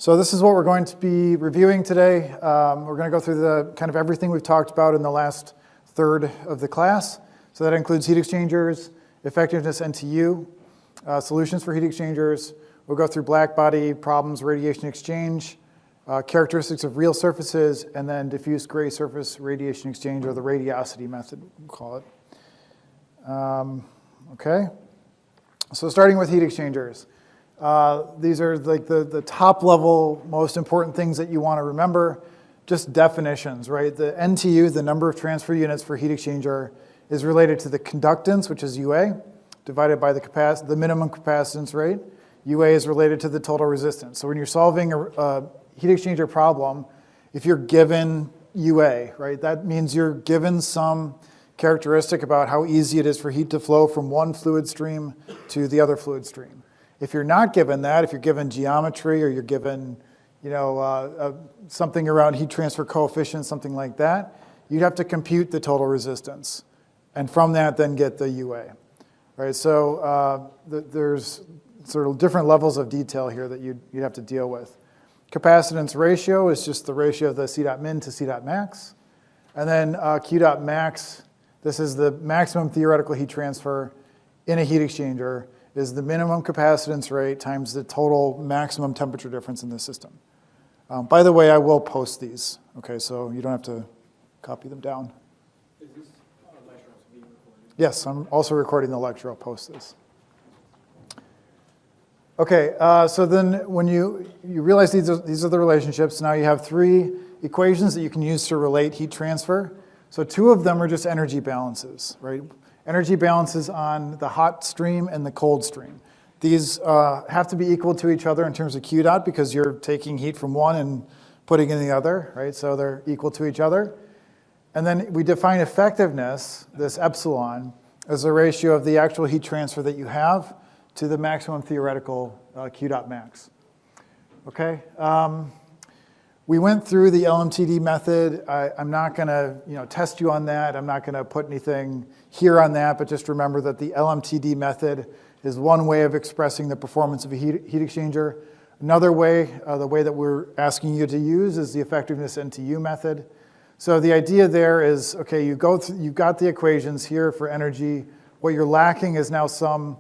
So this is what we're going to be reviewing today. We're going to go through the kind of everything we've talked about in the last third of the class. So that includes heat exchangers, effectiveness NTU, solutions for heat exchangers. We'll go through black body problems, radiation exchange, characteristics of real surfaces, and then diffuse gray surface radiation exchange, or the radiosity method, we'll call it. Okay, so starting with heat exchangers. These are like the top level, most important things that you want to remember. Just definitions, right? The NTU, the number of transfer units for heat exchanger, is related to the conductance, which is UA, divided by the minimum capacitance rate. UA is related to the total resistance. So when you're solving a heat exchanger problem, if you're given UA, right, that means you're given some characteristic about how easy it is for heat to flow from one fluid stream to the other fluid stream. If you're not given that, if you're given geometry or you're given, something around heat transfer coefficient, something like that, you'd have to compute the total resistance, and from that then get the UA, right? So there's sort of different levels of detail here that you'd have to deal with. Capacitance ratio is just the ratio of the C dot min to C dot max, and then Q dot max. This is the maximum theoretical heat transfer in a heat exchanger, is the minimum capacitance rate times the total maximum temperature difference in the system. By the way, I will post these, okay, so you don't have to copy them down. Is this lecture also being recorded? Yes, I'm also recording the lecture. I'll post this. Okay, so then when you realize these are the relationships, now you have three equations that you can use to relate heat transfer. So two of them are just energy balances, right? Energy balances on the hot stream and the cold stream. These have to be equal to each other in terms of Q dot because you're taking heat from one and putting in the other, right? So they're equal to each other. And then we define effectiveness, this epsilon, as a ratio of the actual heat transfer that you have to the maximum theoretical Q dot max. Okay? We went through the LMTD method. I'm not going to test you on that. I'm not going to put anything here on that, but just remember that the LMTD method is one way of expressing the performance of a heat exchanger. Another way, the way that we're asking you to use, is the effectiveness NTU method. So the idea there is, okay, you've got the equations here for energy. What you're lacking is now some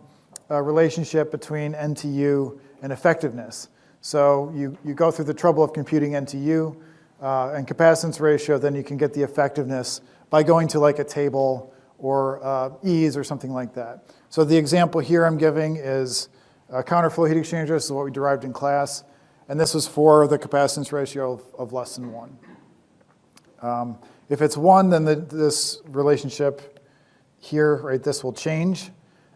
relationship between NTU and effectiveness. So you go through the trouble of computing NTU and capacitance ratio, then you can get the effectiveness by going to like a table or ease or something like that. So the example here I'm giving is a counterflow heat exchanger. This is what we derived in class. And this was for the capacitance ratio of less than 1. If it's 1, then this relationship here, right, this will change.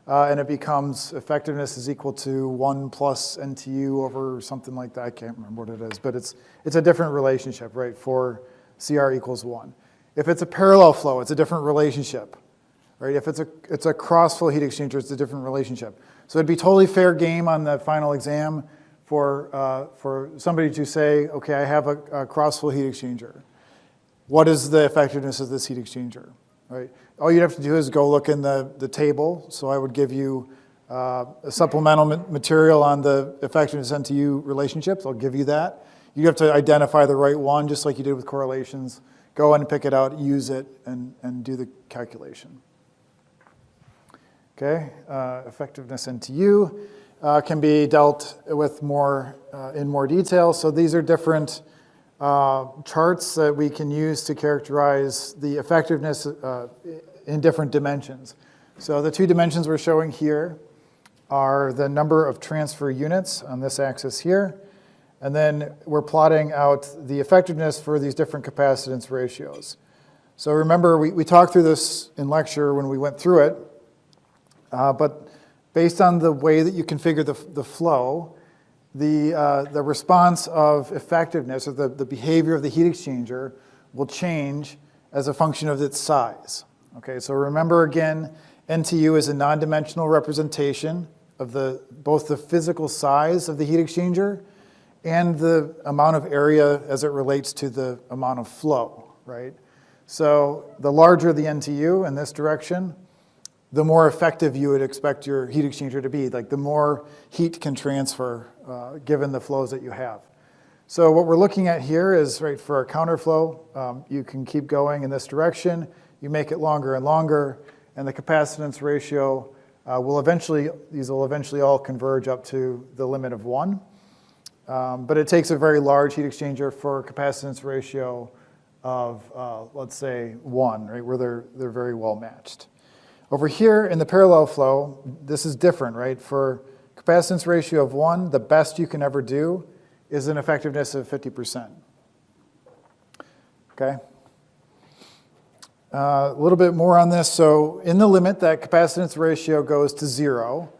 And it becomes effectiveness is equal to 1 plus NTU over something like that. I can't remember what it is, but it's a different relationship, right, for CR equals 1. If it's a parallel flow, it's a different relationship, right? If it's a cross-flow heat exchanger, it's a different relationship. So it'd be totally fair game on the final exam for somebody to say, okay, I have a cross-flow heat exchanger. What is the effectiveness of this heat exchanger? Right? All you'd have to do is go look in the table. So I would give you a supplemental material on the effectiveness NTU relationships. I'll give you that. You have to identify the right one, just like you did with correlations. Go in and pick it out, use it, and do the calculation. Okay, effectiveness NTU can be dealt with in more detail. So these are different charts that we can use to characterize the effectiveness in different dimensions. So the two dimensions we're showing here are the number of transfer units on this axis here, and then we're plotting out the effectiveness for these different capacitance ratios. So remember, we talked through this in lecture when we went through it, but based on the way that you configure the flow, the response of effectiveness, or the behavior of the heat exchanger, will change as a function of its size. Okay, so remember again, NTU is a non-dimensional representation of both the physical size of the heat exchanger and the amount of area as it relates to the amount of flow, right? So the larger the NTU in this direction, the more effective you would expect your heat exchanger to be, like the more heat can transfer given the flows that you have. So what we're looking at here is, right, for a counterflow, you can keep going in this direction. You make it longer and longer, and the capacitance ratio these will eventually all converge up to the limit of 1. But it takes a very large heat exchanger for a capacitance ratio of, let's say, 1, right, where they're very well matched. Over here in the parallel flow, this is different, right? For capacitance ratio of 1, the best you can ever do is an effectiveness of 50%. Okay? A little bit more on this. So in the limit, that capacitance ratio goes to 0.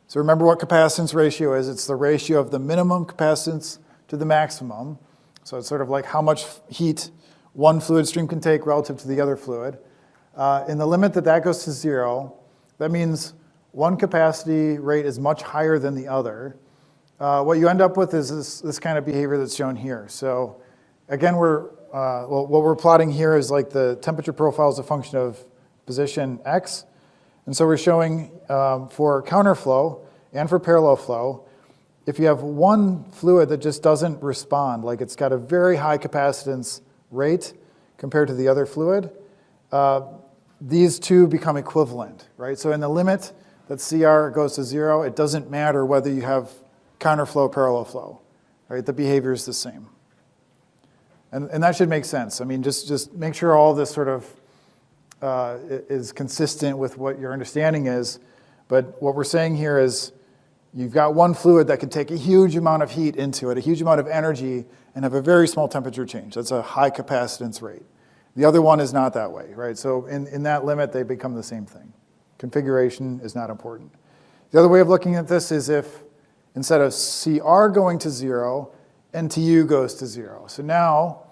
So remember what capacitance ratio is. It's the ratio of the minimum capacitance to the maximum. So it's sort of like how much heat one fluid stream can take relative to the other fluid. In the limit that goes to 0, that means one capacity rate is much higher than the other. What you end up with is this kind of behavior that's shown here. So again, what we're plotting here is like the temperature profile is a function of position x. And so we're showing for counterflow and for parallel flow, if you have one fluid that just doesn't respond, like it's got a very high capacitance rate compared to the other fluid, these two become equivalent, right? So in the limit that CR goes to 0, it doesn't matter whether you have counterflow, parallel flow, right? The behavior is the same. And that should make sense. I mean, just make sure all this sort of is consistent with what your understanding is. But what we're saying here is you've got one fluid that can take a huge amount of heat into it, a huge amount of energy, and have a very small temperature change. That's a high capacitance rate. The other one is not that way, right? So in that limit, they become the same thing. Configuration is not important. The other way of looking at this is if instead of CR going to 0, NTU goes to 0. So now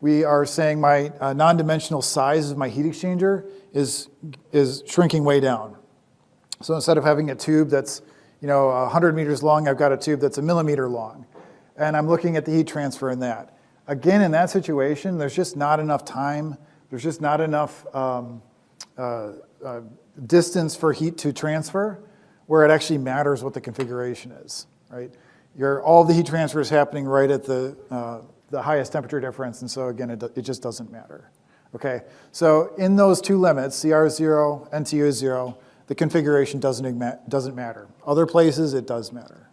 we are saying my non-dimensional size of my heat exchanger is shrinking way down. So instead of having a tube that's 100 meters long, I've got a tube that's 1 millimeter long. And I'm looking at the heat transfer in that. Again, in that situation, there's just not enough time. There's just not enough distance for heat to transfer where it actually matters what the configuration is, right? All the heat transfer is happening right at the highest temperature difference, and so again, it just doesn't matter. Okay, so in those two limits, CR is 0, NTU is 0, the configuration doesn't matter. Other places, it does matter.